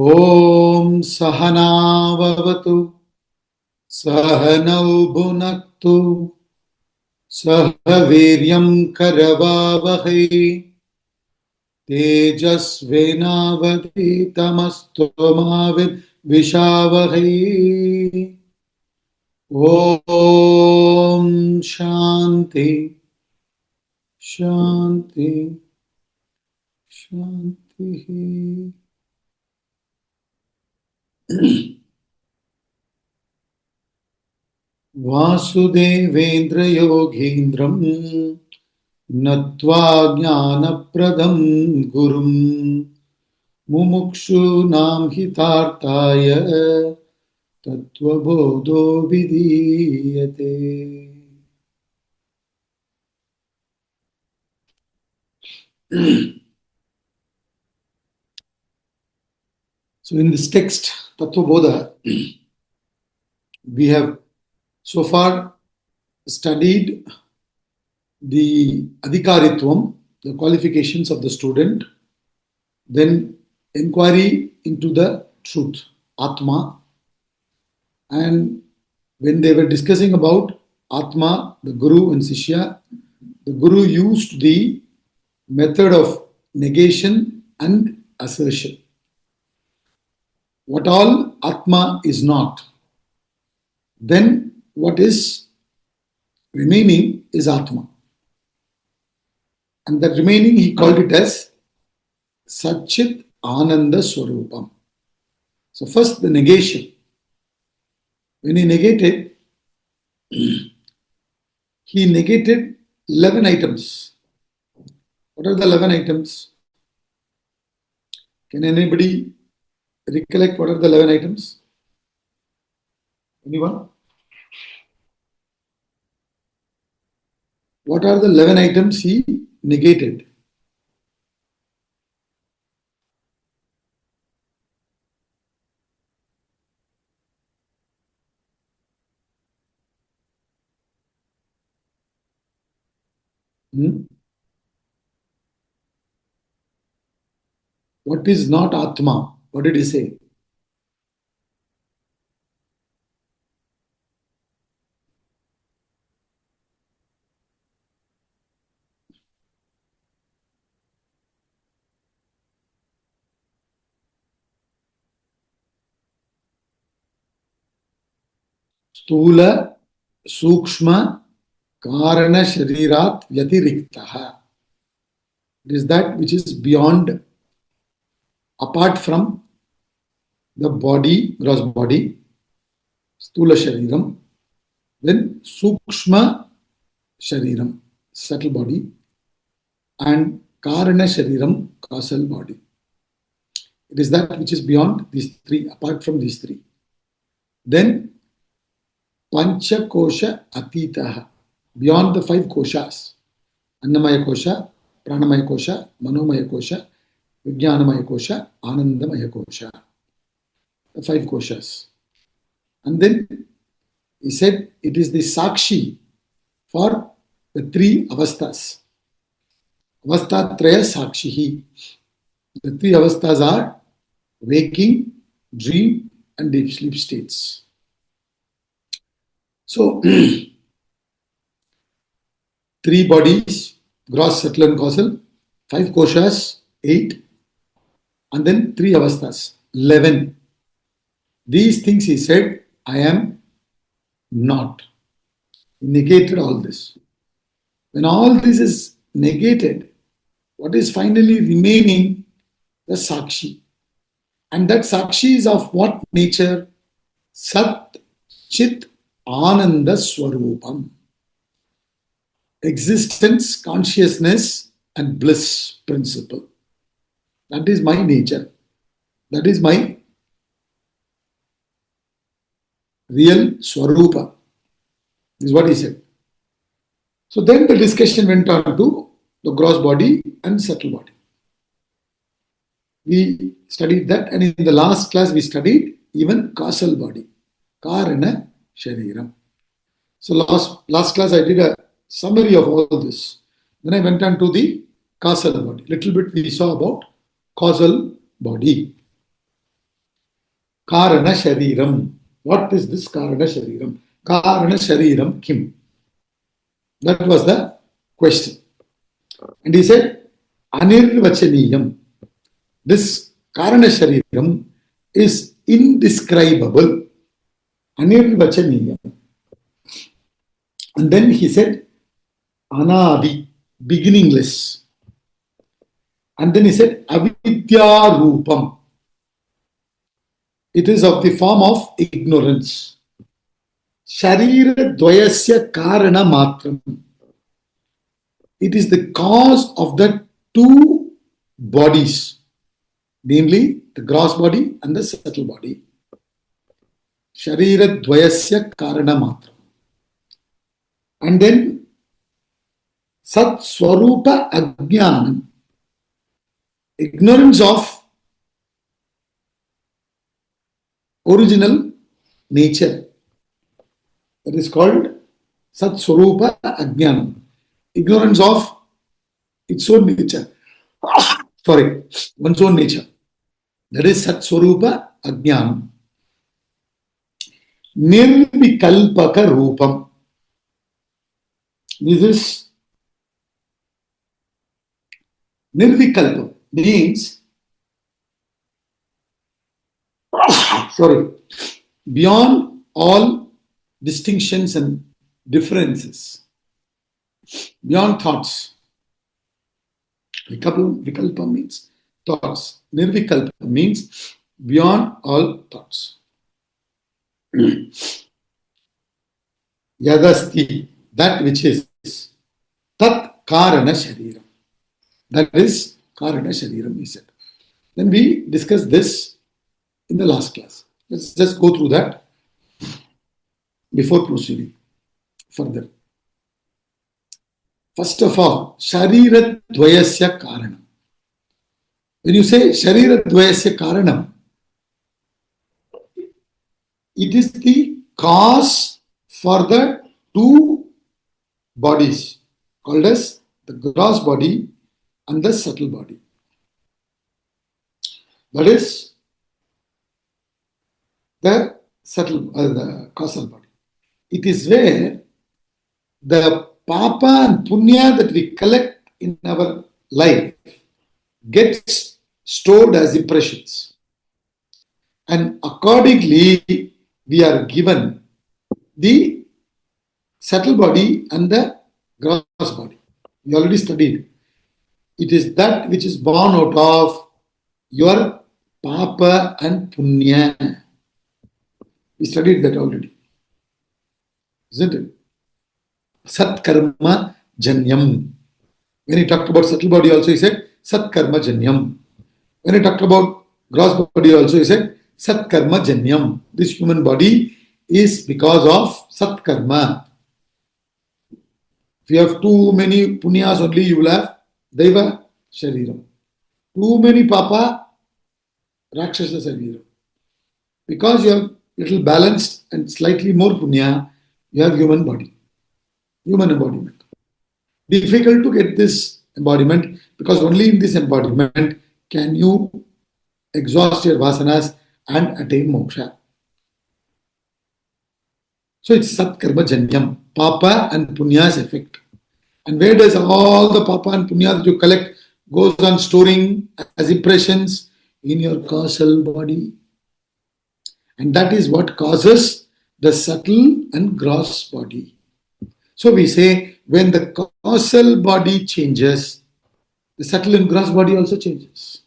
ॐ सहनाववतु सहनौ भुनक्तु सह वीर्यं करवावहै तेजस्विनावधीतमस्तु मा विद्विषावहै। ॐ शान्ति शान्ति शान्तिः। वासुदेवेन्द्र योगीन्द्रं नत्वा ज्ञानप्रदं गुरुं मुमुक्षूणां हितार्थाय तत्त्वबोधो विधीयते। So in this text, Tattva Bodha, we have so far studied the adhikaritvam, the qualifications of the student, then inquiry into the truth, Atma. And when they were discussing about Atma, the Guru and Sishya, the Guru used the method of negation and assertion. What all Atma is not, then what is remaining is Atma. And that remaining he called it as Satchit Ananda Swarupam. So first the negation. When he negated 11 items. What are the 11 items? Can anybody recollect what are the 11 items? Anyone? What are the 11 items he negated? What is not Atma? What did he say? Stula, Sukshma, Karana Sharirat Vyatiriktaha. It is that which is beyond, apart from the body, gross body, Stula Shariram, then Sukshma Shariram, subtle body, and Karana Shariram, causal body. It is that which is beyond these three, apart from these three. Then Pancha Kosha Atitaha, beyond the 5 koshas, Annamaya Kosha, Pranamaya Kosha, Manomaya Kosha, Vijnanamaya Kosha, Anandamaya Kosha, the 5 koshas. And then he said it is the Sakshi for the 3 avasthas. Avasthatraya Sakshihi. The 3 avasthas are waking, dream, and deep sleep states. So, 3 bodies, gross, subtle, and causal, 5 koshas, 8, and then 3 avasthas, 11. These things he said, I am not. He negated all this. When all this is negated, what is finally remaining? The Sakshi. And that Sakshi is of what nature? Sat, Chit, Ananda Swarupam. Existence, consciousness, and bliss principle. That is my nature. That is my real Swarupa. This is what he said. So then the discussion went on to the gross body and subtle body. We studied that, and in the last class we studied even causal body. Karana Shariram. So last class I did a summary of all this. Then I went on to the causal body. Little bit we saw about causal body. Karana Shariram. What is this Karana Shariram? Karana Shariram Kim? That was the question. And he said, Anirvachaniyam. This Karana Shariram is indescribable. Anirvachaniyam. And then he said, Anadi, beginningless. And then he said, Avidya Rupam. It is of the form of ignorance. Sharira Dvayasya Karana Matram. It is the cause of the two bodies, namely the gross body and the subtle body. Sharira Dvayasya Karana Matram. And then Sat Swarupa Ajnanam. Ignorance of original nature. That is called Sat Swarupa Ajnanam. Ignorance of its own nature. Sorry, one's own nature. That is Sat Swarupa Ajnanam. Nirvikalpaka Rupam. This is Nirvikalpa means beyond all distinctions and differences, beyond thoughts. Vikalpa means thoughts. Nirvikalpa means beyond all thoughts. Yadasti, that which is Tat Karana Shariram. That is Karana Shariram, he said. Then we discussed this in the last class. Let's just go through that before proceeding further. First of all, Sharira Dvayasya Karanam. When you say Sharira Dvayasya Karanam, it is the cause for the two bodies called as the gross body and the subtle body. That is the the causal body. It is where the papa and punya that we collect in our life gets stored as impressions. And accordingly, we are given the subtle body and the gross body. We already studied. It is that which is born out of your papa and punya. We studied that already. Isn't it? Sat karma janyam. When he talked about subtle body also, he said Sat karma janyam. When he talked about gross body also, he said Sat karma janyam. This human body is because of Sat karma. If you have too many punyas only, you will have Daiva Shariram. Too many papa, Rakshasa Shariram. Because you have little balanced and slightly more punya, you have human body, human embodiment. Difficult to get this embodiment because only in this embodiment can you exhaust your vasanas and attain moksha. So it's Sat Karma Janyam, papa and punya's effect. And where does all the papa and punya that you collect goes on storing as impressions? In your causal body. And that is what causes the subtle and gross body. So we say when the causal body changes, the subtle and gross body also changes.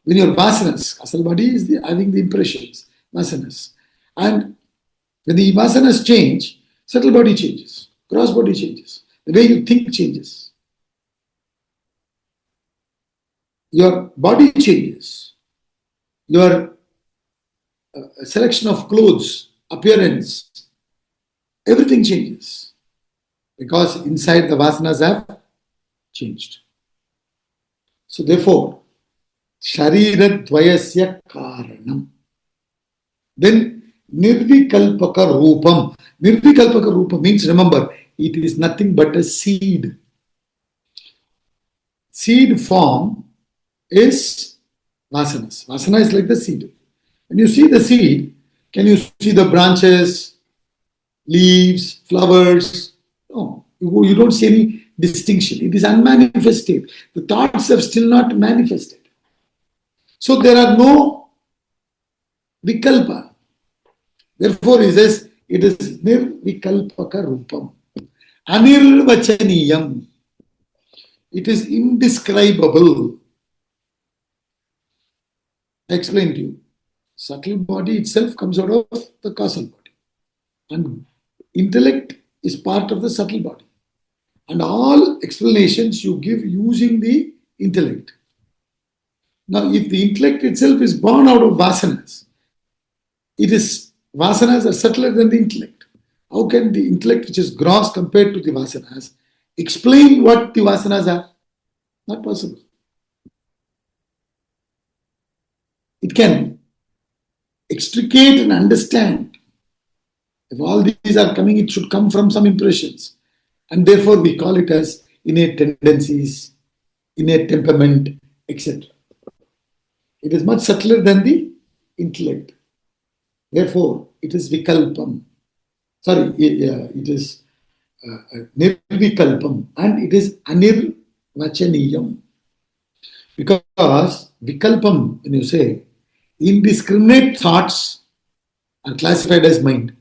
When your vasanas, causal body is having the impressions, vasanas. And when the vasanas change, subtle body changes, gross body changes. The way you think changes. Your body changes. Your selection of clothes, appearance, everything changes. Because inside the vasanas have changed. So therefore, Sharira Dvayasya Karanam. Then Nirvikalpaka Rupam. Nirvikalpaka Rupam means, remember, it is nothing but a seed. Seed form is vasanas. Vasana is like the seed. When you see the seed, can you see the branches, leaves, flowers? No, you don't see any distinction. It is unmanifested. The thoughts have still not manifested. So there are no vikalpa. Therefore, he says it is nirvikalpaka rupam. Anirvachaniyam. It is indescribable. I explained to you. Subtle body itself comes out of the causal body. And intellect is part of the subtle body. And all explanations you give using the intellect. Now, if the intellect itself is born out of vasanas, vasanas are subtler than the intellect. How can the intellect, which is gross compared to the vasanas, explain what the vasanas are? Not possible. It can extricate and understand. If all these are coming, it should come from some impressions. And therefore, we call it as innate tendencies, innate temperament, etc. It is much subtler than the intellect. Therefore, it is vikalpam. Sorry, it is nirvikalpam and it is anirvachaniyam. Because vikalpam, when you say, indiscriminate thoughts are classified as mind.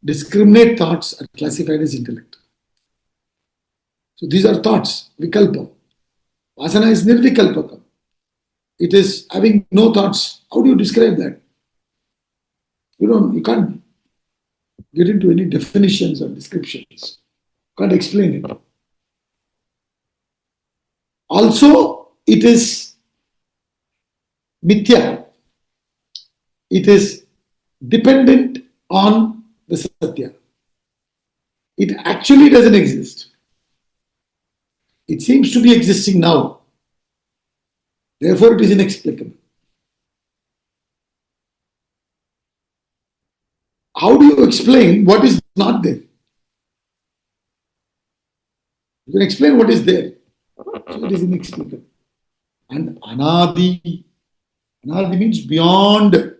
Discriminate thoughts are classified as intellect. So these are thoughts, vikalpa. Vasana is nirvikalpakam. It is having no thoughts. How do you describe that? You can't get into any definitions or descriptions. You can't explain it. Also, it is mithya. It is dependent on the satya. It actually doesn't exist. It seems to be existing now. Therefore, it is inexplicable. How do you explain what is not there? You can explain what is there. So it is inexplicable. And anadi. Anadi means beyond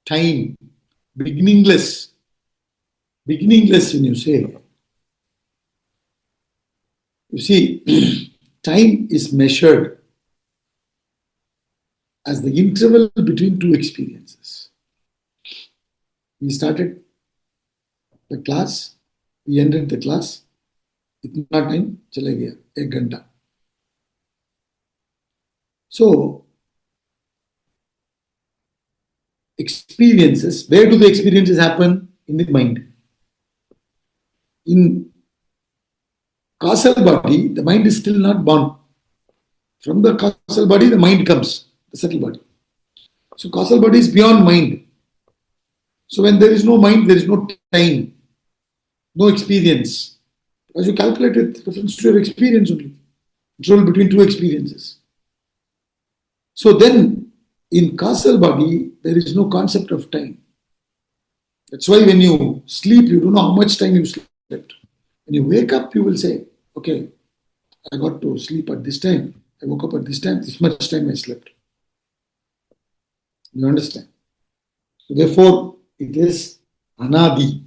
time. Beginningless. Beginningless when you say. You see, time is measured as the interval between two experiences. We started the class, we ended the class, itna time chala gaya, 1 ghanta. So, experiences, where do the experiences happen? In the mind. In causal body, the mind is still not born. From the causal body, the mind comes, the subtle body. So causal body is beyond mind. So when there is no mind, there is no time, no experience. Because you calculate with reference to your experience only. It's all between two experiences. So then, in causal body, there is no concept of time. That's why when you sleep, you don't know how much time you slept. When you wake up, you will say, okay, I got to sleep at this time. I woke up at this time. This much time I slept. You understand? So therefore, it is anadi.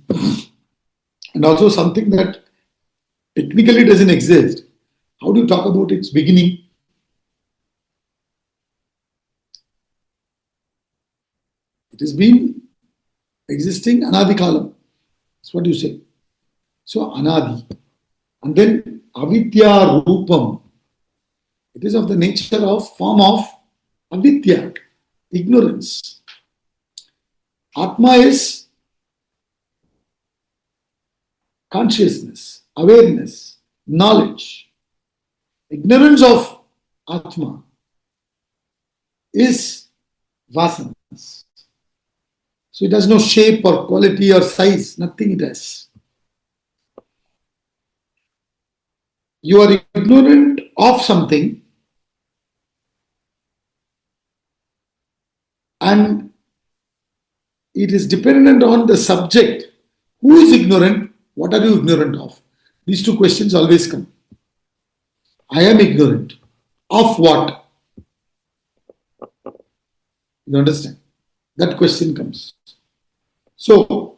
And also something that technically doesn't exist. How do you talk about its beginning? It has been existing anadi kalam. That's what you say. So anadi. And then avidya rupam. It is of the nature of form of avidya, ignorance. Atma is consciousness, awareness, knowledge. Ignorance of Atma is vasanas. So it has no shape or quality or size, nothing it has. You are ignorant of something and it is dependent on the subject. Who is ignorant? What are you ignorant of? These two questions always come. I am ignorant. Of what? You understand? That question comes. So,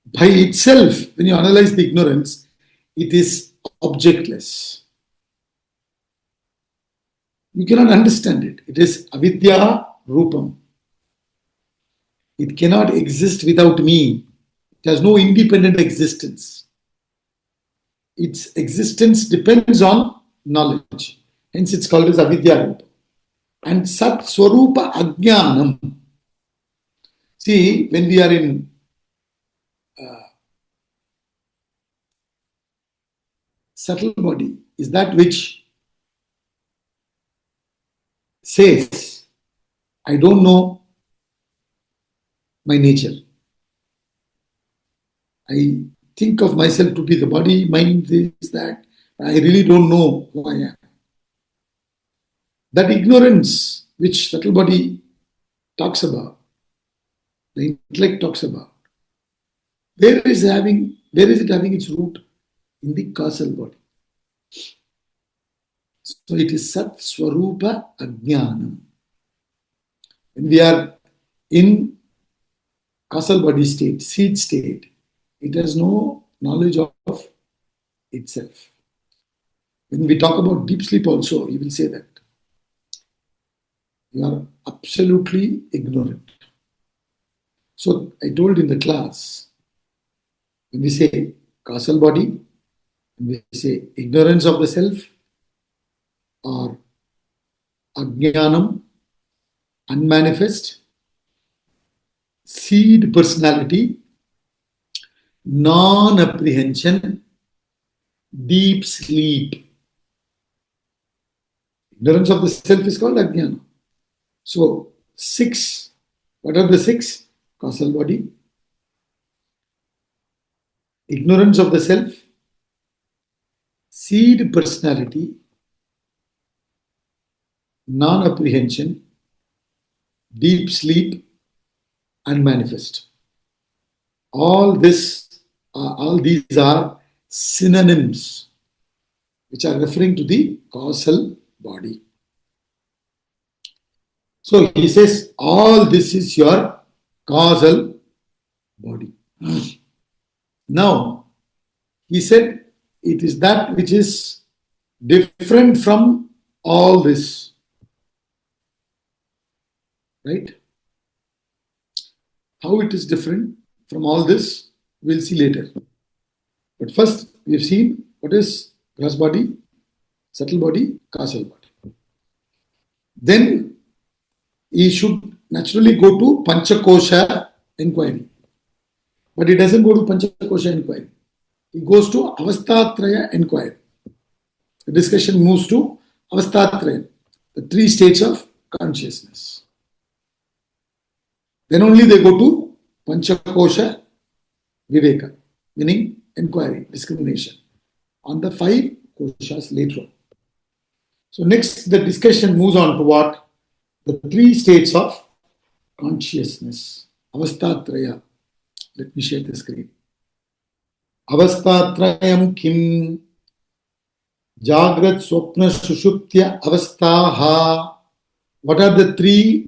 by itself, when you analyze the ignorance, it is objectless. You cannot understand it. It is avidya rupam. It cannot exist without me. It has no independent existence. Its existence depends on knowledge. Hence, it's called as avidya rupa. And sat swarupa ajnanam. See, when we are in subtle body, is that which says, I don't know my nature. I think of myself to be the body, mind, this, that. I really don't know who I am. That ignorance which subtle body talks about, the intellect talks about, where is it having its root? In the causal body. So it is Sat Swarupa Ajnanam. When we are in causal body state, seed state, it has no knowledge of itself. When we talk about deep sleep also, you will say that you are absolutely ignorant. So I told in the class, when we say causal body, when we say ignorance of the self, or ajnanam, unmanifest, seed personality, non-apprehension, deep sleep. Ignorance of the self is called ajnana. So, 6. What are the 6? Causal body, ignorance of the self, seed personality, non-apprehension, deep sleep, unmanifest. All these are synonyms which are referring to the causal body. So he says, all this is your causal body. Now, he said, it is that which is different from all this. Right? How it is different from all this, we'll see later. But first, we've seen what is gross body, subtle body, causal body. Then he should naturally go to Panchakosha inquiry. But he doesn't go to Panchakosha inquiry. He goes to Avastatraya inquiry. The discussion moves to Avastatraya, the 3 states of consciousness. Then only they go to Panchakosha Viveka, meaning inquiry, discrimination, on the 5 koshas later on. So next the discussion moves on to what? The 3 states of consciousness. Avastatraya. Let me share the screen. Avastatrayam kim Jagrat Swapna Sushuptya Avastaha. What are the 3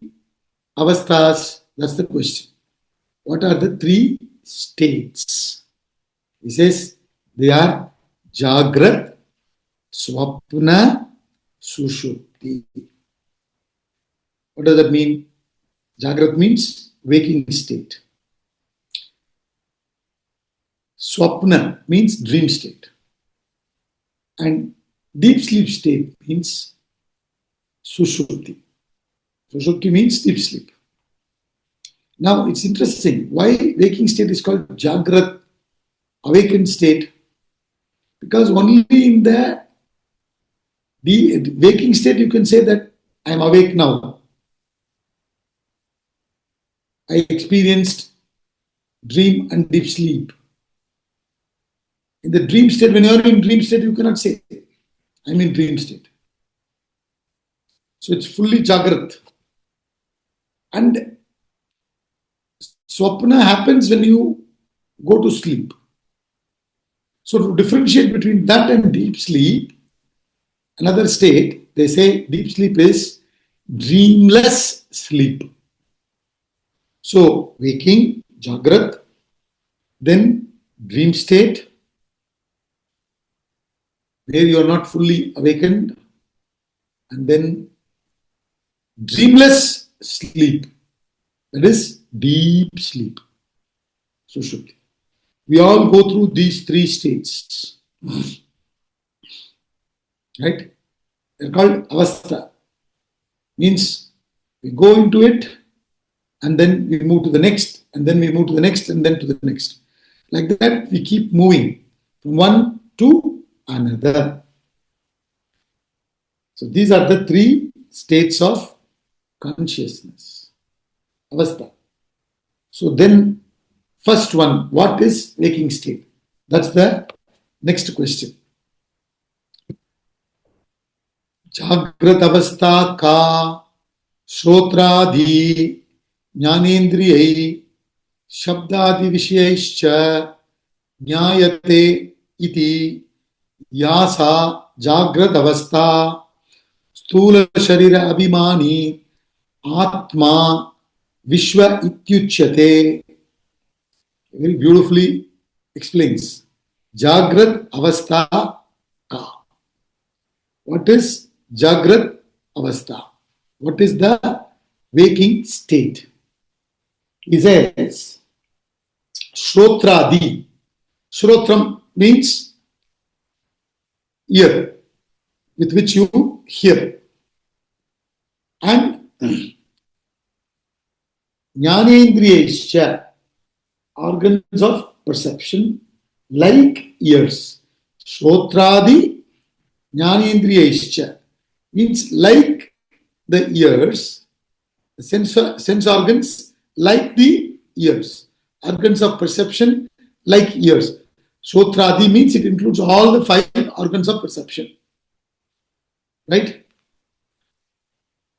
avasthas? That's the question. What are the 3 states? He says they are Jagrat, Swapna, Sushupti. What does that mean? Jagrat means waking state. Swapna means dream state. And deep sleep state means Sushupti. Sushupti means deep sleep. Now it's interesting. Why waking state is called Jagrat, awakened state? Because only in the waking state you can say that I am awake now. I experienced dream and deep sleep. In the dream state, when you are in dream state, you cannot say, I am in dream state. So it's fully Jagrat. And Swapna happens when you go to sleep. So to differentiate between that and deep sleep, another state, they say deep sleep is dreamless sleep. So, waking, Jagrat, then dream state, where you are not fully awakened, and then dreamless sleep, that is deep sleep, Sushupti. We all go through these three states, right? They're called avastha. Means we go into it and then we move to the next, and then we move to the next, and then to the next. Like that, we keep moving from one to another. So these are the three states of consciousness, avastha. So then, first one, what is waking state? That's the next question. Jagrat avastha ka श्रोत्रादि ज्ञानेन्द्रियै शब्दादि विषयैश्च ज्ञायते इति या सा जाग्रत अवस्था स्थूल शरीर अभिमानी आत्मा विश्व इत्युच्यते. Very beautifully explains Jagrat Avastha Ka. What is Jagrat Avastha? What is the waking state? He says Shrotradi. Shrotram means ear, with which you hear. And Jnanendriyescha, organs of perception, like ears. Shrotradi Jnanendriyescha means like the ears, the sense organs like the ears, organs of perception like ears. Shrotradi means it includes all the five organs of perception, right?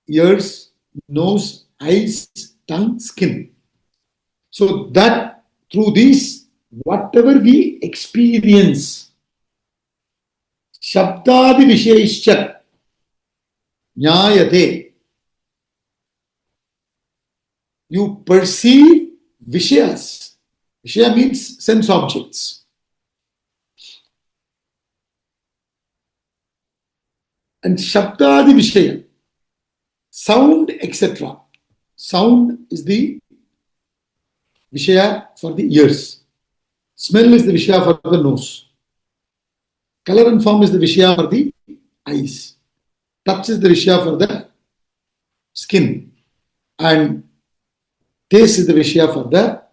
Ears, nose, eyes, tongue, skin. So that through these, whatever we experience, Shabdadi Vishayischa Nyayate, you perceive Vishayas. Vishaya means sense objects. And Shabdadi Vishaya, sound, etc. Sound is the Vishaya for the ears. Smell is the Vishaya for the nose. Color and form is the Vishaya for the eyes. Touch is the Vishaya for the skin. And taste is the Vishaya for the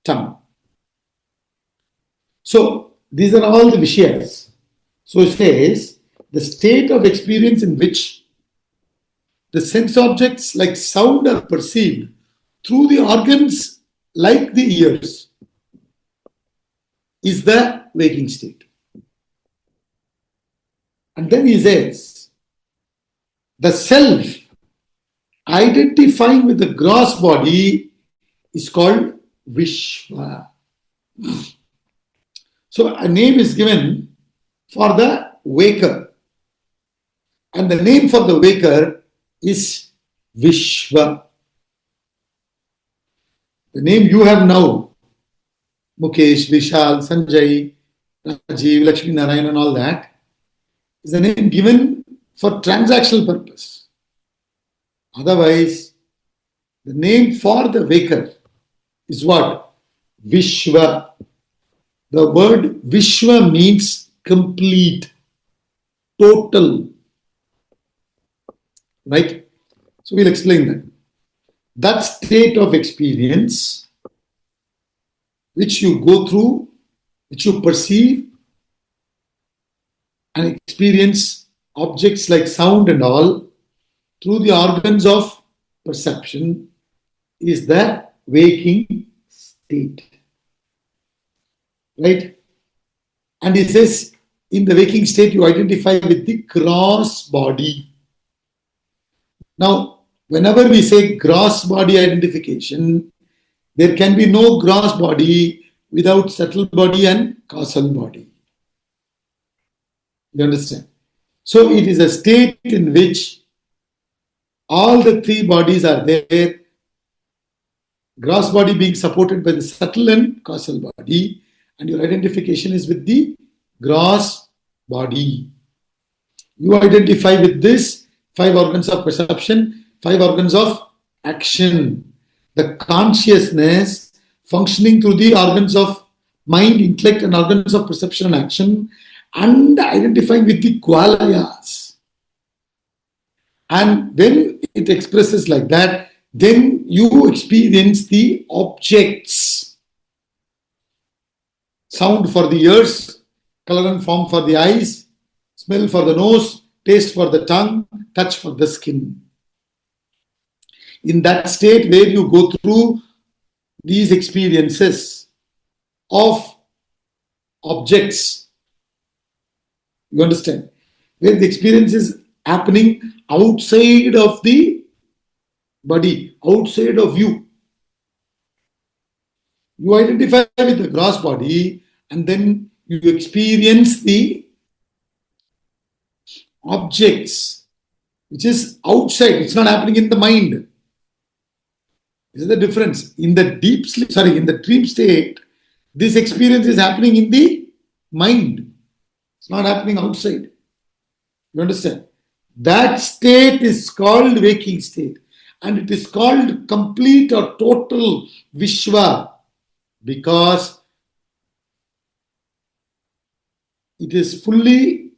tongue. So these are all the Vishayas. So it says the state of experience in which the sense objects like sound are perceived through the organs like the ears is the waking state. And then he says, the self identifying with the gross body is called Vishwa. So a name is given for the waker. And the name for the waker is Vishwa. The name you have now, Mukesh, Vishal, Sanjay, Rajiv, Lakshmi Narayan and all that, is a name given for transactional purpose. Otherwise, the name for the waker is what? Vishwa. The word Vishwa means complete, total. Right? So we'll explain that. That state of experience which you go through, which you perceive and experience objects like sound and all through the organs of perception is the waking state. Right? And he says, in the waking state, you identify with the gross body. Now, whenever we say gross body identification, there can be no gross body without subtle body and causal body. You understand? So it is a state in which all the three bodies are there gross body being supported by the subtle and causal body, and your identification is with the gross body. You identify with this 5 organs of perception, 5 organs of action. The consciousness functioning through the organs of mind, intellect, and organs of perception and action, and identifying with the qualayas. And when it expresses like that, then you experience the objects. Sound for the ears, color and form for the eyes, smell for the nose, taste for the tongue, touch for the skin. In that state where you go through these experiences of objects, you understand, where the experience is happening outside of the body, outside of you. You identify with the gross body and then you experience the objects, which is outside. It's not happening in the mind. This is the difference. In the deep sleep, in the dream state, this experience is happening in the mind. It's not happening outside. You understand? That state is called waking state. And it is called complete or total Vishwa because it is fully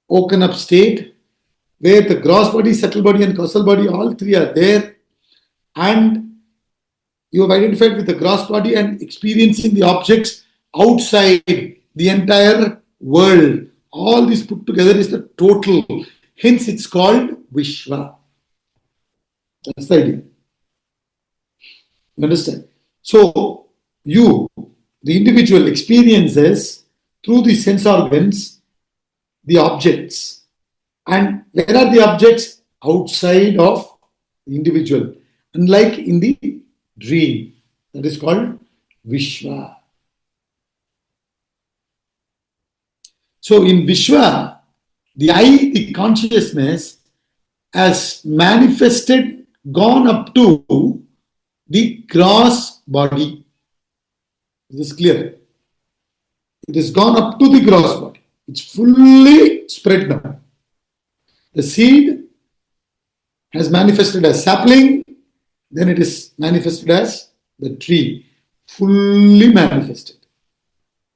woken up state where the gross body, subtle body, and causal body, all three are there. And you have identified with the gross body and experiencing the objects outside the entire world. All this put together is the total. Hence, it's called Vishwa. That's the idea. You understand? So, you, the individual, experiences through the sense organs the objects. And where are the objects? Outside of the individual. Unlike in the dream. That is called Vishwa. So in Vishwa, the I, the consciousness, has manifested, gone up to the gross body. Is this clear? It has gone up to the gross body. It's fully spread now. The seed has manifested as sapling, then it is manifested as the tree, fully manifested.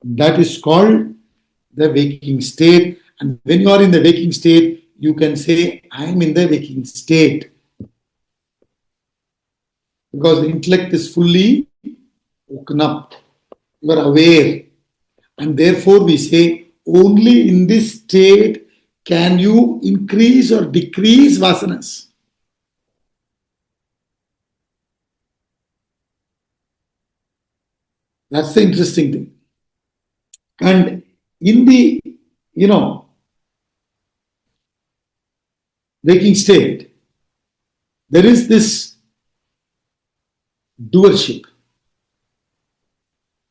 That is called the waking state. And when you are in the waking state, you can say, I am in the waking state. Because the intellect is fully woken up. You are aware. And therefore we say, only in this state can you increase or decrease vasanas. That's the interesting thing. And in the, waking state, there is this doership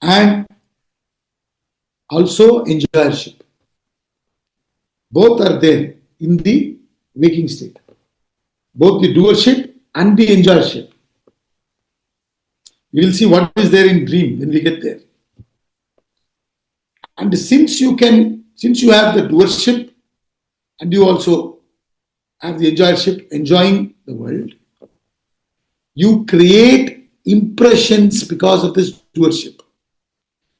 and also enjoyership. Both are there in the waking state. Both the doership and the enjoyership. We will see what is there in dream when we get there. And since you have the doership and you also have the enjoyership, enjoying the world, you create impressions because of this doership.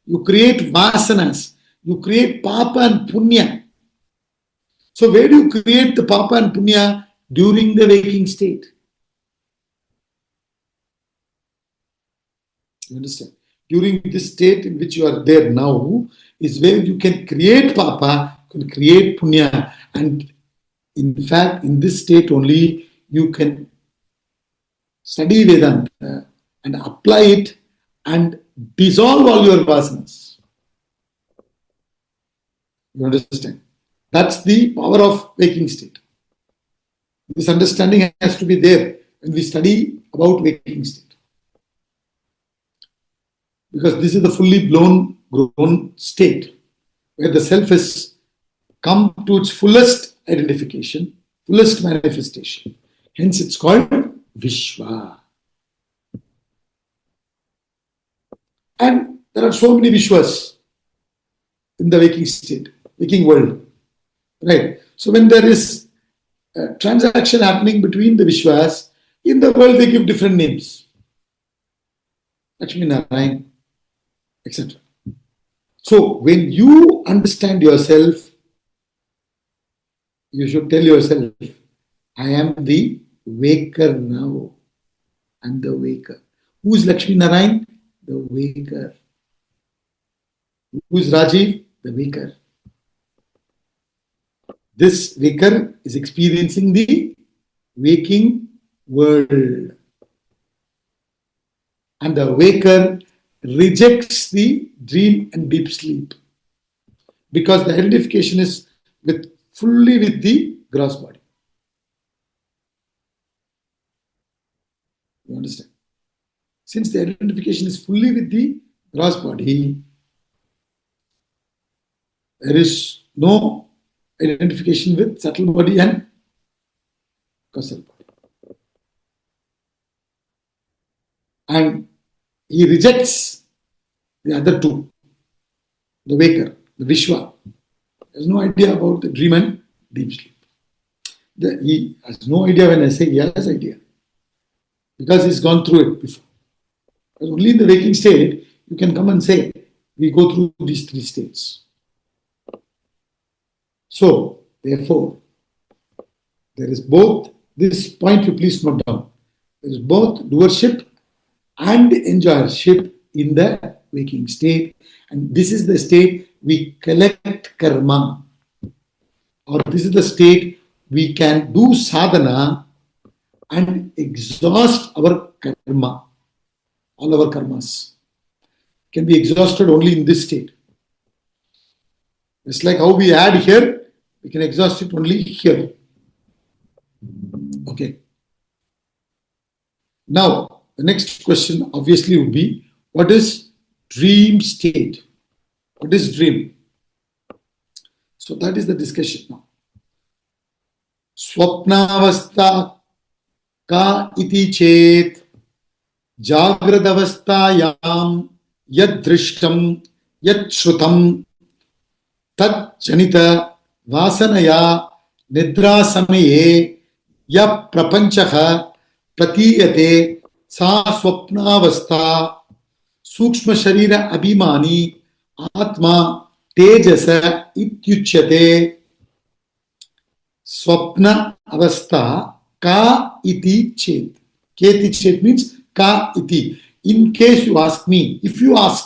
You create vasanas. You create papa and punya. So where do you create the papa and punya? During the waking state. You understand? During this state in which you are there now is where you can create papa, you can create punya. And in fact, in this state only, you can study Vedanta and apply it and dissolve all your vasanas. You understand? That's the power of waking state. This understanding has to be there when we study about waking state. Because this is the fully grown state where the self has come to its fullest identification, fullest manifestation. Hence it's called Vishwa. And there are so many Vishwas in the waking state, waking world. Right? So when there is a transaction happening between the Vishwas, in the world they give different names. Lakshmi Narayan, etc. So when you understand yourself, you should tell yourself, I am the waker now. I'm the waker. Who is Lakshmi Narayan? The waker. Who is Rajiv? The waker. This waker is experiencing the waking world. And the waker rejects the dream and deep sleep because the identification is fully with the gross body. You understand? Since the identification is fully with the gross body, there is no identification with subtle body and causal body. And he rejects the other two, the waker, the Vishwa. He has no idea about the dream and deep sleep. He has no idea when I say he has idea. Because he's gone through it before. But only in the waking state, you can come and say, we go through these three states. So, therefore, there is both, this point you please note down, there is both doership and enjoyership in the waking state. And this is the state we collect karma. Or this is the state we can do sadhana and exhaust our karma. All our karmas can be exhausted only in this state. It's like how we add here, we can exhaust it only here. Okay. Now, the next question obviously would be, what is dream state? What is dream? So that is the discussion now. Swapnavastha ka iti chet jagradavastayam yad drishtam yad shrutam tat janita vasanaya nidra samaye ya prapanchaha pratiyate sa swapnavastha sukshma sharira abhimani atma tejasa ityuchyate. Swapna avastha ka iti chet. Keti chet means ka iti. In case you ask me, if you ask,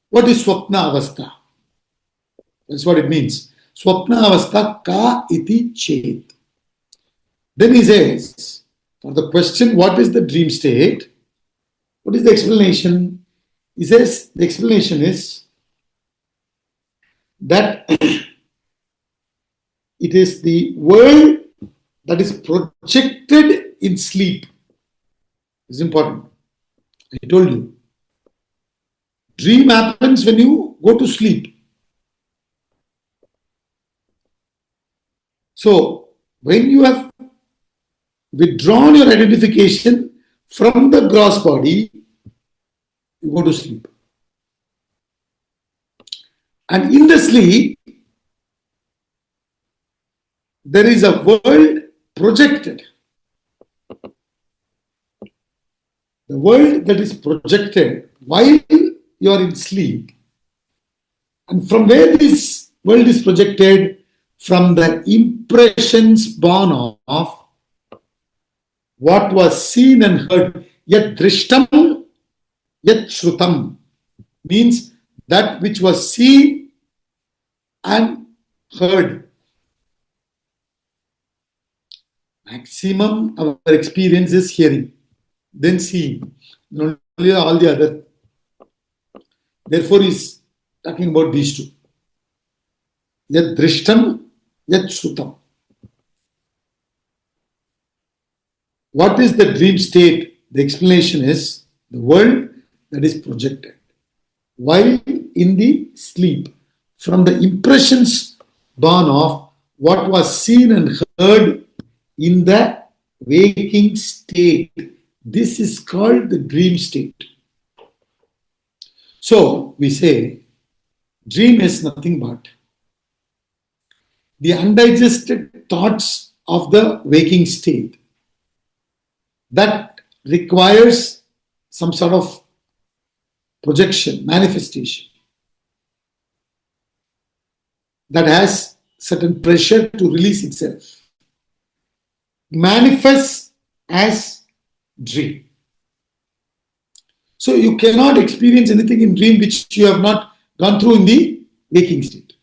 what is swapna avastha? That's what it means. Swapna avastha ka iti chet. Then he says, for the question, what is the dream state? What is the explanation? He says, the explanation is that it is the world that is projected in sleep. It's important. I told you. Dream happens when you go to sleep. So, when you have withdrawn your identification from the gross body, you go to sleep. And in the sleep, there is a world projected. The world that is projected while you are in sleep. And from where this world is projected? From the impressions born of what was seen and heard. Yat drishtam, yat shrutam means that which was seen and heard. Maximum our experience is hearing, then seeing, not only all the other. Therefore, he's talking about these two. Yat drishtam, yat shrutam. What is the dream state? The explanation is the world that is projected while in the sleep from the impressions born of what was seen and heard in the waking state. This is called the dream state. So we say dream is nothing but the undigested thoughts of the waking state that requires some sort of projection, manifestation, that has certain pressure to release itself, manifests as dream. So you cannot experience anything in dream which you have not gone through in the waking state.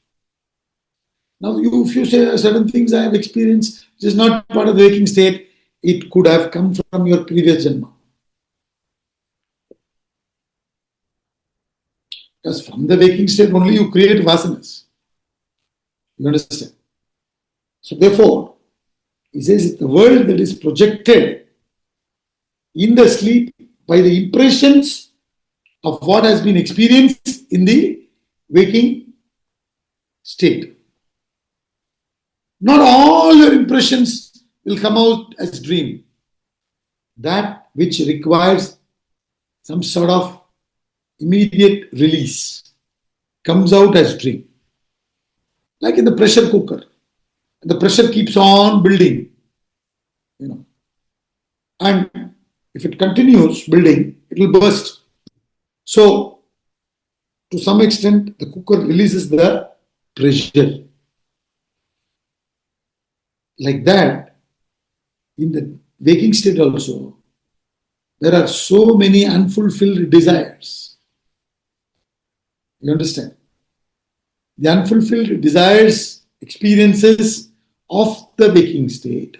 Now, if you say certain things I have experienced, which is not part of the waking state, it could have come from your previous Janma. Because from the waking state only you create vasanas. You understand? So therefore, he says the world that is projected in the sleep by the impressions of what has been experienced in the waking state. Not all your impressions will come out as dream. That which requires some sort of immediate release comes out as dream. Like in the pressure cooker. The pressure keeps on building. And if it continues building, it will burst. So, to some extent, the cooker releases the pressure. Like that, in the waking state also, there are so many unfulfilled desires. You understand? The unfulfilled desires, experiences of the waking state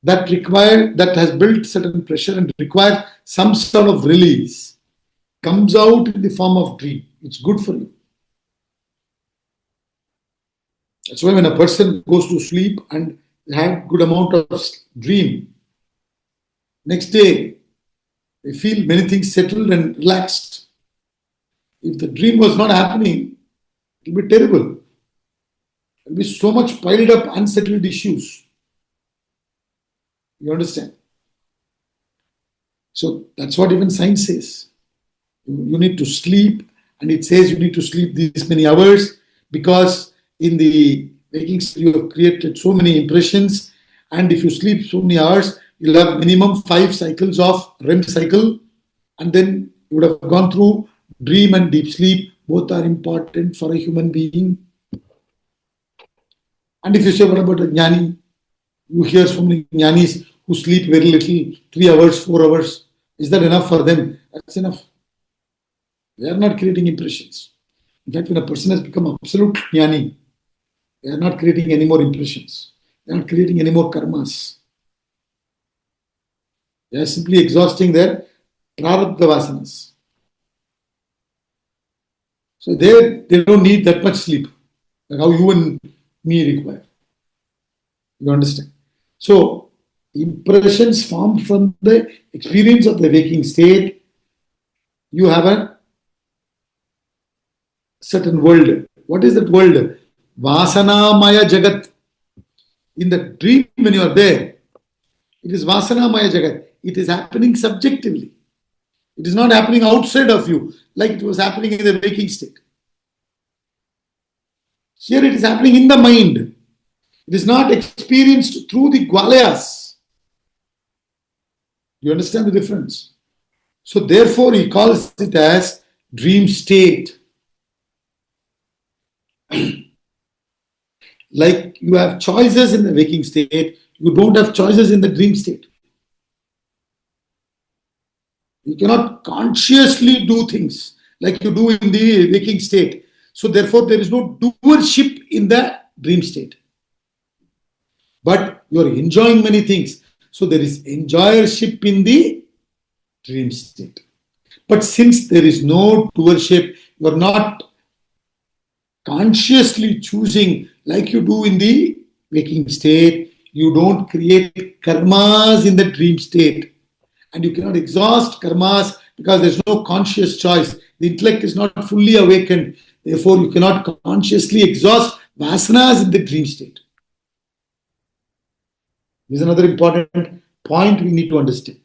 that has built certain pressure and require some sort of release comes out in the form of dream. It's good for you. That's why when a person goes to sleep and have good amount of dream, next day they feel many things settled and relaxed. If the dream was not happening, it will be terrible. There will be so much piled up unsettled issues. You understand? So that's what even science says. You need to sleep, and it says you need to sleep these many hours because in the waking state you have created so many impressions, and if you sleep so many hours, you'll have minimum 5 cycles of REM cycle, and then you would have gone through dream and deep sleep. Both are important for a human being. And if you say, what about a jnani? You hear so many jnanis who sleep very little, 3 hours, 4 hours. Is that enough for them? That's enough. They are not creating impressions. In fact, when a person has become absolute jnani, they are not creating any more impressions. They are not creating any more karmas. They are simply exhausting their prarabdha vasanas. So they don't need that much sleep, like how you and me require. You understand? So, impressions formed from the experience of the waking state, you have a certain world. What is that world? Vasanamaya Jagat. In the dream, when you are there, it is Vasanamaya Jagat. It is happening subjectively. It is not happening outside of you, like it was happening in the waking state. Here it is happening in the mind. It is not experienced through the Gwalayas. You understand the difference? So therefore he calls it as dream state. Like you have choices in the waking state, you don't have choices in the dream state. You cannot consciously do things like you do in the waking state. So therefore there is no doership in the dream state. But you are enjoying many things. So there is enjoyership in the dream state. But since there is no doership, you are not consciously choosing like you do in the waking state. You don't create karmas in the dream state. And you cannot exhaust karmas because there is no conscious choice. The intellect is not fully awakened. Therefore, you cannot consciously exhaust vasanas in the dream state. This is another important point we need to understand.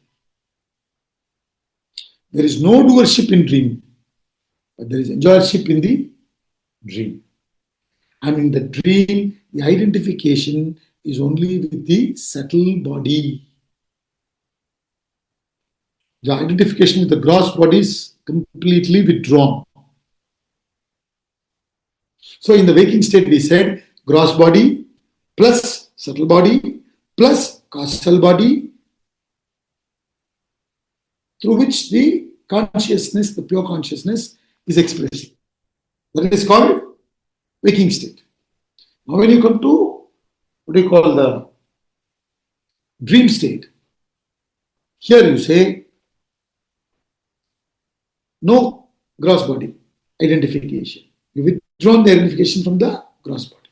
There is no doership in dream. But there is enjoyership in the dream. And in the dream, the identification is only with the subtle body. The identification with the gross body is completely withdrawn. So in the waking state, we said gross body plus subtle body plus causal body, through which the consciousness, the pure consciousness, is expressed. That is called waking state. Now when you come to what you call the dream state, here you say no gross body identification. You withdrawn the identification from the gross body.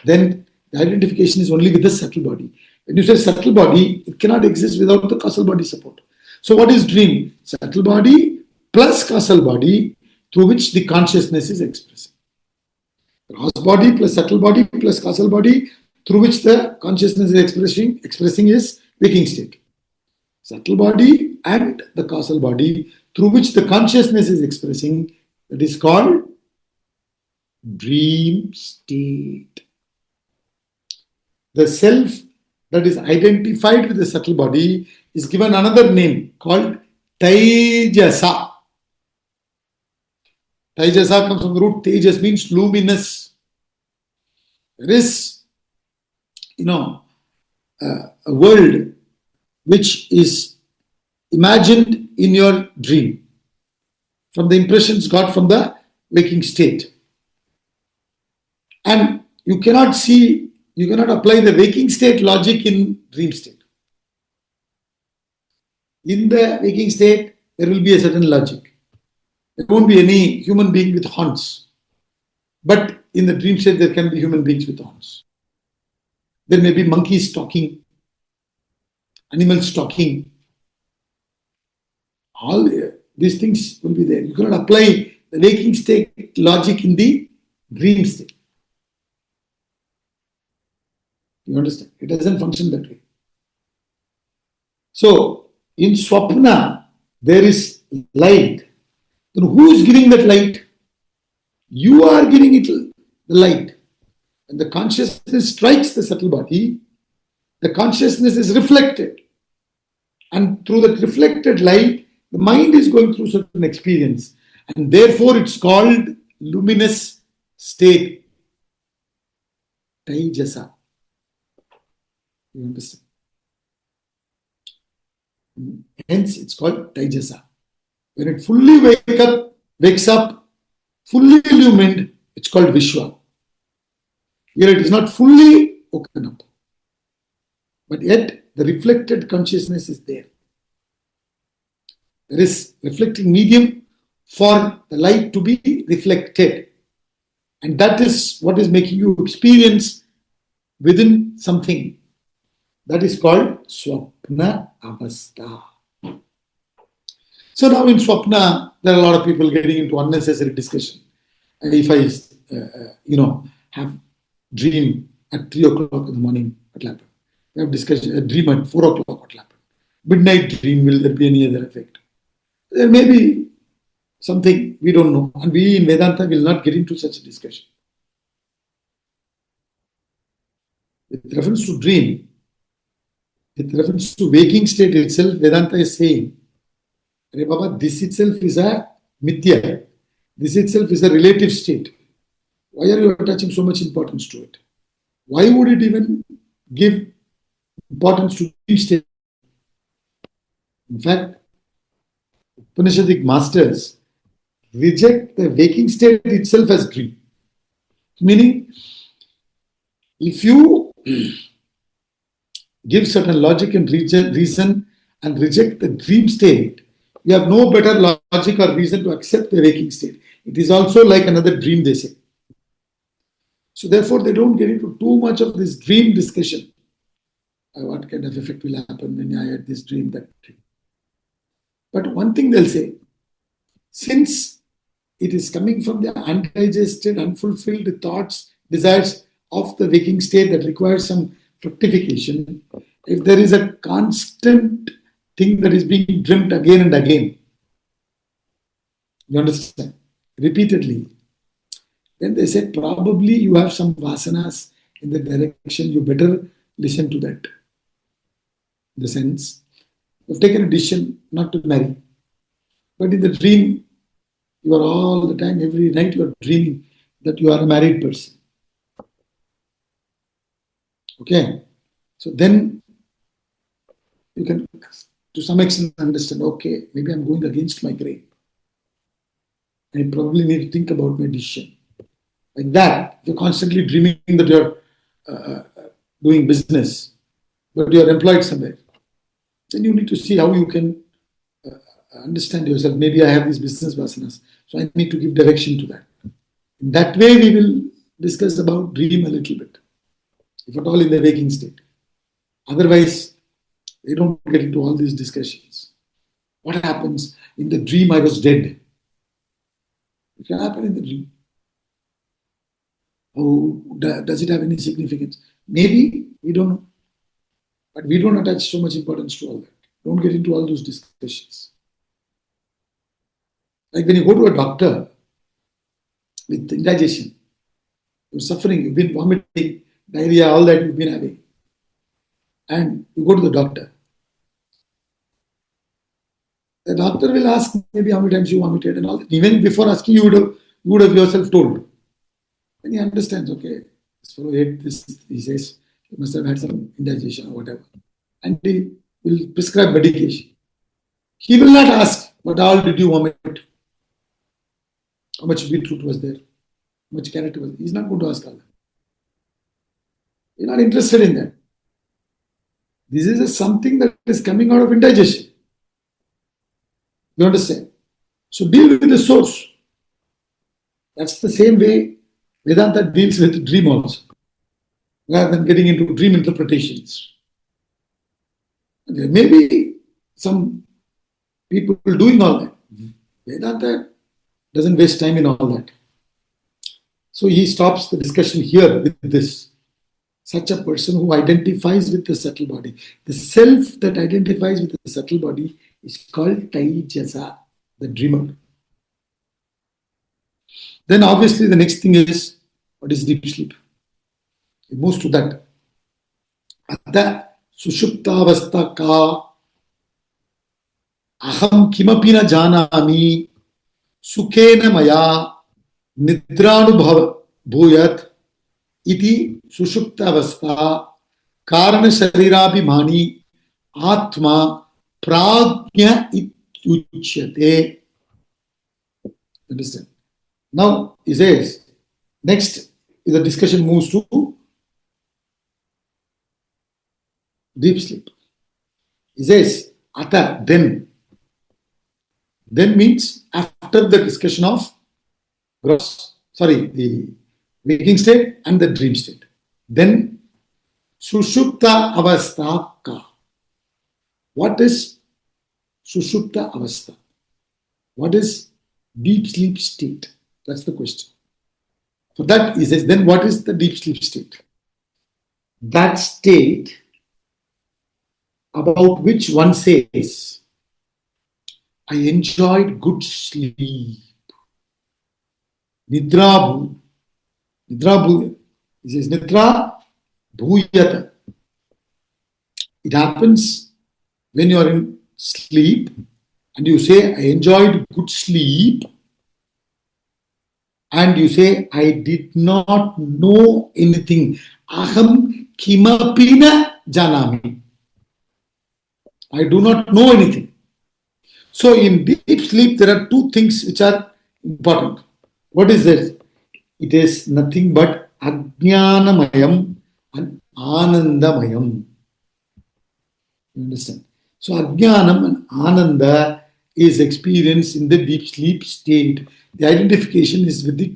Then the identification is only with the subtle body. When you say subtle body, it cannot exist without the causal body support. So what is dream? Subtle body plus causal body through which the consciousness is expressing. Gross body plus subtle body plus causal body through which the consciousness is expressing is waking state. Subtle body and the causal body through which the consciousness is expressing, that is called dream state. The self that is identified with the subtle body is given another name called Tejasa. Tejasa comes from the root Tejas, means luminous. There is, a world which is imagined in your dream from the impressions got from the waking state. And you cannot apply the waking state logic in dream state. In the waking state, there will be a certain logic. There won't be any human being with horns. But in the dream state, there can be human beings with horns. There may be monkeys talking, animals talking. All these things will be there. You cannot apply the waking state logic in the dream state. You understand? It doesn't function that way. So, in Swapna, there is light. Then who is giving that light? You are giving it the light. When the consciousness strikes the subtle body, the consciousness is reflected. And through that reflected light, the mind is going through certain experience. And therefore, it's called luminous state. Taijasa. You understand? Hence, it's called Taijasa. When it fully wakes up, fully illumined, it's called Vishwa. Here it is not fully woken up. But yet, the reflected consciousness is there. There is reflecting medium for the light to be reflected. And that is what is making you experience within something. That is called Swapna Avastha. So now in Swapna, there are a lot of people getting into unnecessary discussion. And if I, have dream at 3 o'clock in the morning, what will happen? We have discussion, a dream at 4 o'clock, what will happen? Midnight dream, will there be any other effect? There may be something we don't know. And we in Vedanta will not get into such a discussion. With reference to dream, with reference to waking state itself, Vedanta is saying, Arey Baba, this itself is a mithya. This itself is a relative state. Why are you attaching so much importance to it? Why would it even give importance to dream state? In fact, Upanishadic masters reject the waking state itself as dream. Meaning, if you give certain logic and reason and reject the dream state, you have no better logic or reason to accept the waking state. It is also like another dream, they say. So therefore, they don't get into too much of this dream discussion. What kind of effect will happen when I had this dream, that dream? But one thing they'll say, since it is coming from the undigested, unfulfilled thoughts, desires of the waking state that requires some fructification, if there is a constant thing that is being dreamt again and again, You understand? Repeatedly. Then they said, probably you have some vasanas in the direction, you better listen to that. In the sense, you've taken a decision not to marry. But in the dream, you are all the time, every night you are dreaming that you are a married person. Okay? So then you can, to some extent, understand, okay, maybe I'm going against my grain. I probably need to think about my decision. Like that, you're constantly dreaming that you're doing business, but you're employed somewhere. Then you need to see how you can understand yourself. Maybe I have these business vasanas, so I need to give direction to that. In that way, we will discuss about dream a little bit, if at all in the waking state. Otherwise, we don't get into all these discussions. What happens in the dream? I was dead. It can happen in the dream. Oh, does it have any significance? Maybe, we don't know. But we don't attach so much importance to all that. Don't get into all those discussions. Like when you go to a doctor with indigestion, you're suffering, you've been vomiting, diarrhea, all that you've been having. And you go to the doctor. The doctor will ask maybe how many times you vomited and all that. Even before asking, you would have yourself told. And he understands, okay, this fellow ate this, he says, you must have had some indigestion or whatever. And he will prescribe medication. He will not ask, what all did you vomit? How much beetroot was there? How much carrot was there? He's not going to ask all that. He's not interested in that. This is something that is coming out of indigestion. You understand? So deal with the source. That's the same way Vedanta deals with dream also, rather than getting into dream interpretations. There may be some people doing all that. Vedanta doesn't waste time in all that. So he stops the discussion here with this. Such a person who identifies with the subtle body. The self that identifies with the subtle body is called Taijasa, the dreamer. Then obviously the next thing is, what is deep sleep? It moves to that. Atta sushuptavastha ka aham kimapi na janami sukhena maya nidranubhav bhuyat iti sushuptavastha karana sharirabhimani atma prajna ityuchyate. Understand? Now, he says, next, the discussion moves to deep sleep. He says, Ata, then. Then means after the discussion of the waking state and the dream state. Then, Sushupta Avastha Ka. What is Sushupta Avastha? What is deep sleep state? That's the question. For that, he says, then what is the deep sleep state? That state about which one says, I enjoyed good sleep. Nidra bhu. He says, Nidra bhuyata. It happens when you are in sleep and you say, I enjoyed good sleep. And you say, I did not know anything. Aham kimapina janami. I do not know anything. So in deep sleep, there are two things which are important. What is this? It is nothing but ajnanamayam and anandamayam. You understand? So ajnanam and ananda is experienced in the deep sleep state. The identification is with the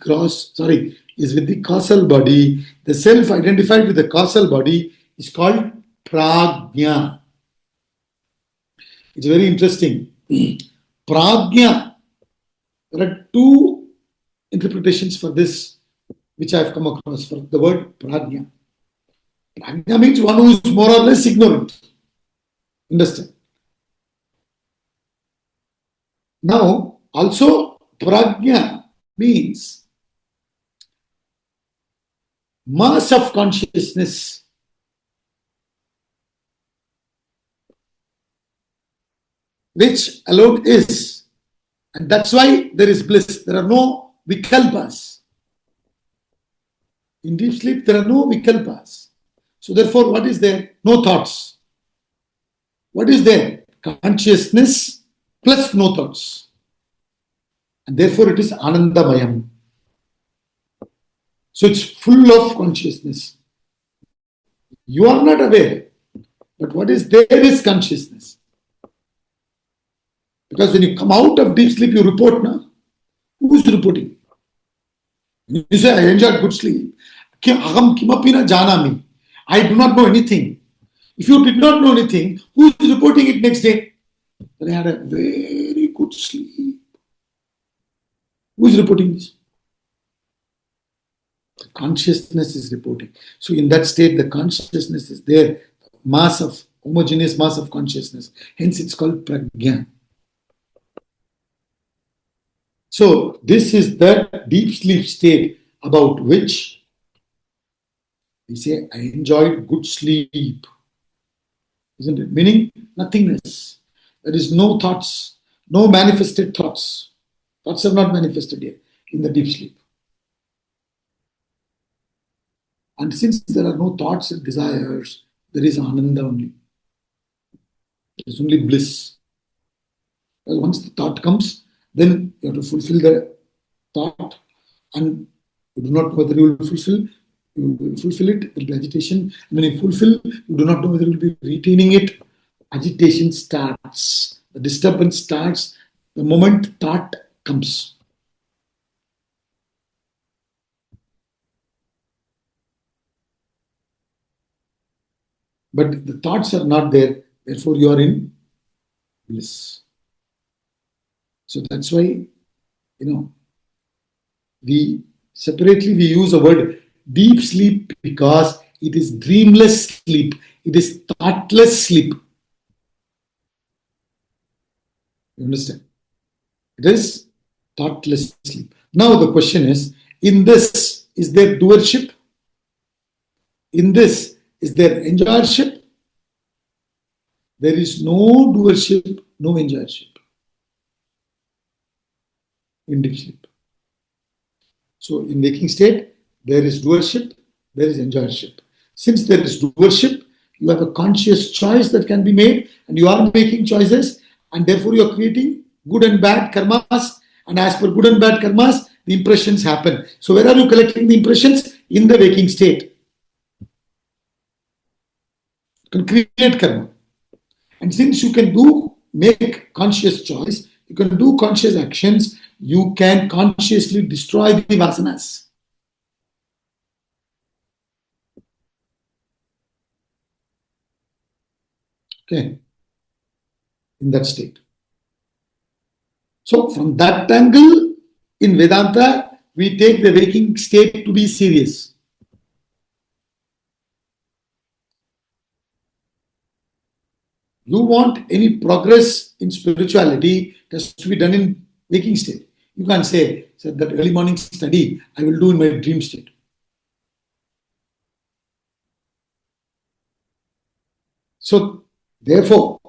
causal body. The self identified with the causal body is called prajna. It's very interesting. Prajna. There are two interpretations for this which I have come across for the word prajna. Prajna means one who is more or less ignorant. Understand? Now, also prajna means mass of consciousness which alone is. And that's why there is bliss. There are no vikalpas. In deep sleep, there are no vikalpas. So therefore, what is there? No thoughts. What is there? Consciousness plus no thoughts. And therefore, it is anandamayam. So it's full of consciousness. You are not aware. But what is there is consciousness. Because when you come out of deep sleep, you report now. Who is reporting? You say, I enjoyed good sleep. Aham kimapi na janami. I do not know anything. If you did not know anything, who is reporting it next day? That I had a very good sleep. Who is reporting this? The consciousness is reporting. So in that state, the consciousness is there. Mass of, homogeneous mass of consciousness. Hence it's called prajna. So this is the deep sleep state about which we say, I enjoyed good sleep. Isn't it? Meaning nothingness. There is no thoughts, no manifested thoughts. Thoughts have not manifested yet in the deep sleep. And since there are no thoughts and desires, there is ananda only. There is only bliss. Because once the thought comes, then you have to fulfill the thought, and you do not know whether you will fulfill. You will fulfill it, there will be agitation. And when you fulfill, you do not know whether you will be retaining it. Agitation starts. The disturbance starts the moment thought comes. But the thoughts are not there, therefore you are in bliss. So that's why, we separately we use a word deep sleep because it is dreamless sleep. It is thoughtless sleep. You understand? It is thoughtless sleep. Now the question is, in this, is there doership? In this, is there enjoyership? There is no doership, no enjoyership in deep sleep. So in waking state, there is doership, there is enjoyership. Since there is doership, you have a conscious choice that can be made, and you are making choices, and therefore you are creating good and bad karmas, and as per good and bad karmas, the impressions happen. So where are you collecting the impressions? In the waking state. You can create karma. And since you can make conscious choice, you can do conscious actions, you can consciously destroy the vasanas. Okay, in that state. So from that angle, in Vedanta, we take the waking state to be serious. You want any progress in spirituality, it has to be done in waking state. You can't say that early morning study I will do in my dream state. So therefore,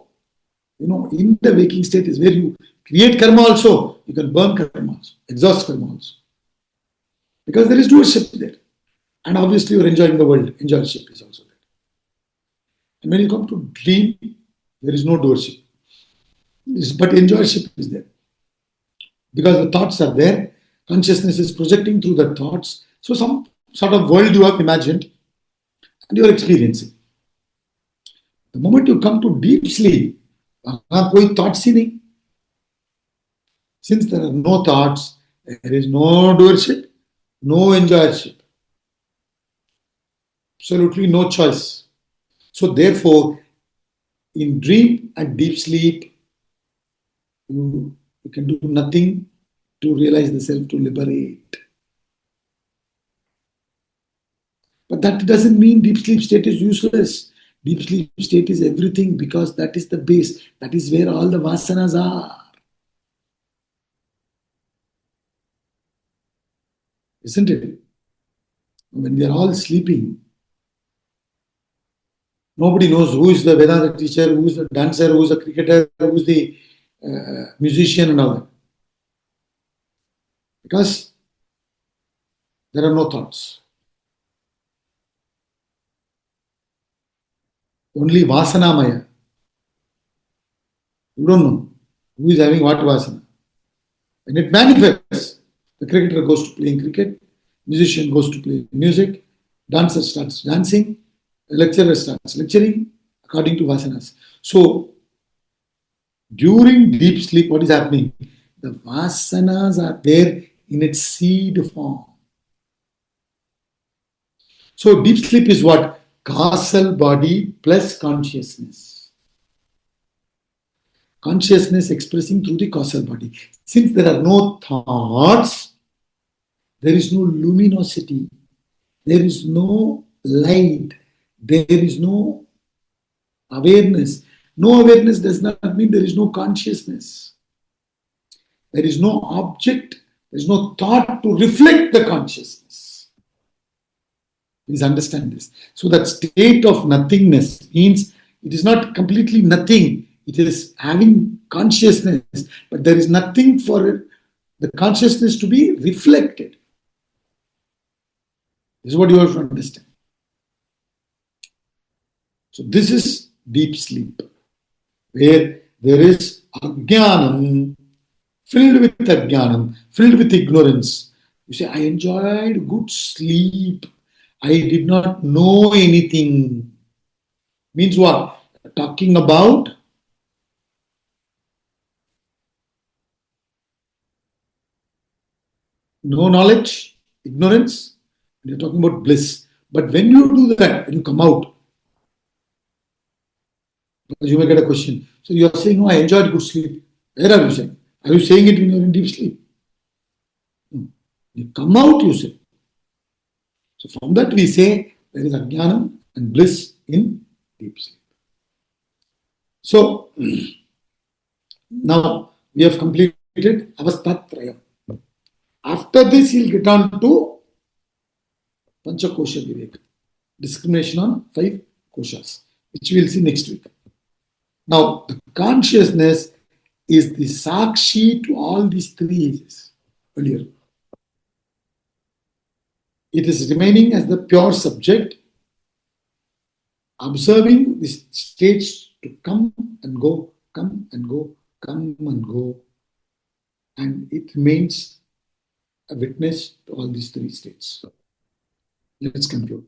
in the waking state is where you create karma also. You can burn karma also, exhaust karma also. Because there is doership there. And obviously you're enjoying the world. Enjoyership is also there. And when you come to dream, there is no doership. But enjoyership is there. Because the thoughts are there. Consciousness is projecting through the thoughts. So some sort of world you have imagined and you are experiencing. The moment you come to deep sleep, koi thoughts hi nahi. Since there are no thoughts, there is no doership, no enjoyership. Absolutely no choice. So therefore, in dream and deep sleep, you can do nothing to realize the self, to liberate. But that doesn't mean deep sleep state is useless. Deep sleep state is everything because that is the base. That is where all the vasanas are. isn't it? When they are all sleeping, nobody knows who is the Vedanta teacher, who is the dancer, who is the cricketer, who is the musician and all that. Because there are no thoughts. Only Vasanamaya. You don't know who is having what Vasana. And it manifests. The cricketer goes to playing cricket, musician goes to play music, dancer starts dancing, the lecturer starts lecturing according to Vasanas. So, during deep sleep, what is happening? The Vasanas are there in its seed form. So, deep sleep is what? Causal body plus consciousness. Consciousness expressing through the causal body. Since there are no thoughts, there is no luminosity, there is no light, there is no awareness. No awareness does not mean there is no consciousness. There is no object, there is no thought to reflect the consciousness. Please understand this. So that state of nothingness means it is not completely nothing. It is having consciousness, but there is nothing for the consciousness to be reflected. This is what you have to understand. So this is deep sleep, where there is ajnanam, filled with ajnanam, filled with ignorance. You say, I enjoyed good sleep. I did not know anything. Means what? Talking about no knowledge, ignorance. You're talking about bliss. But when you do that, when you come out, because you may get a question. So you are saying, no, I enjoyed good sleep. Where are you saying? Are you saying it when you're in deep sleep? No. You come out, you say. So from that we say there is ajnanam and bliss in deep sleep. So now we have completed avastatrayam. After this, he'll get on to Panchakosha Vivek, discrimination on 5 koshas, which we'll see next week. Now, the consciousness is the sakshi to all these 3 ages earlier. It is remaining as the pure subject, observing the states to come and go, come and go, come and go, and it remains a witness to all these 3 states. Let's conclude.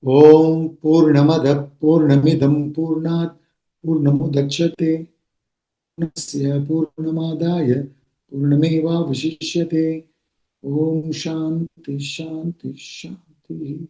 Om Purnamada Purnamidam Purnat Purnamudachyate Purnasya Purnamadaya Purnameva Vashishyate. Om Shanti Shanti Shanti.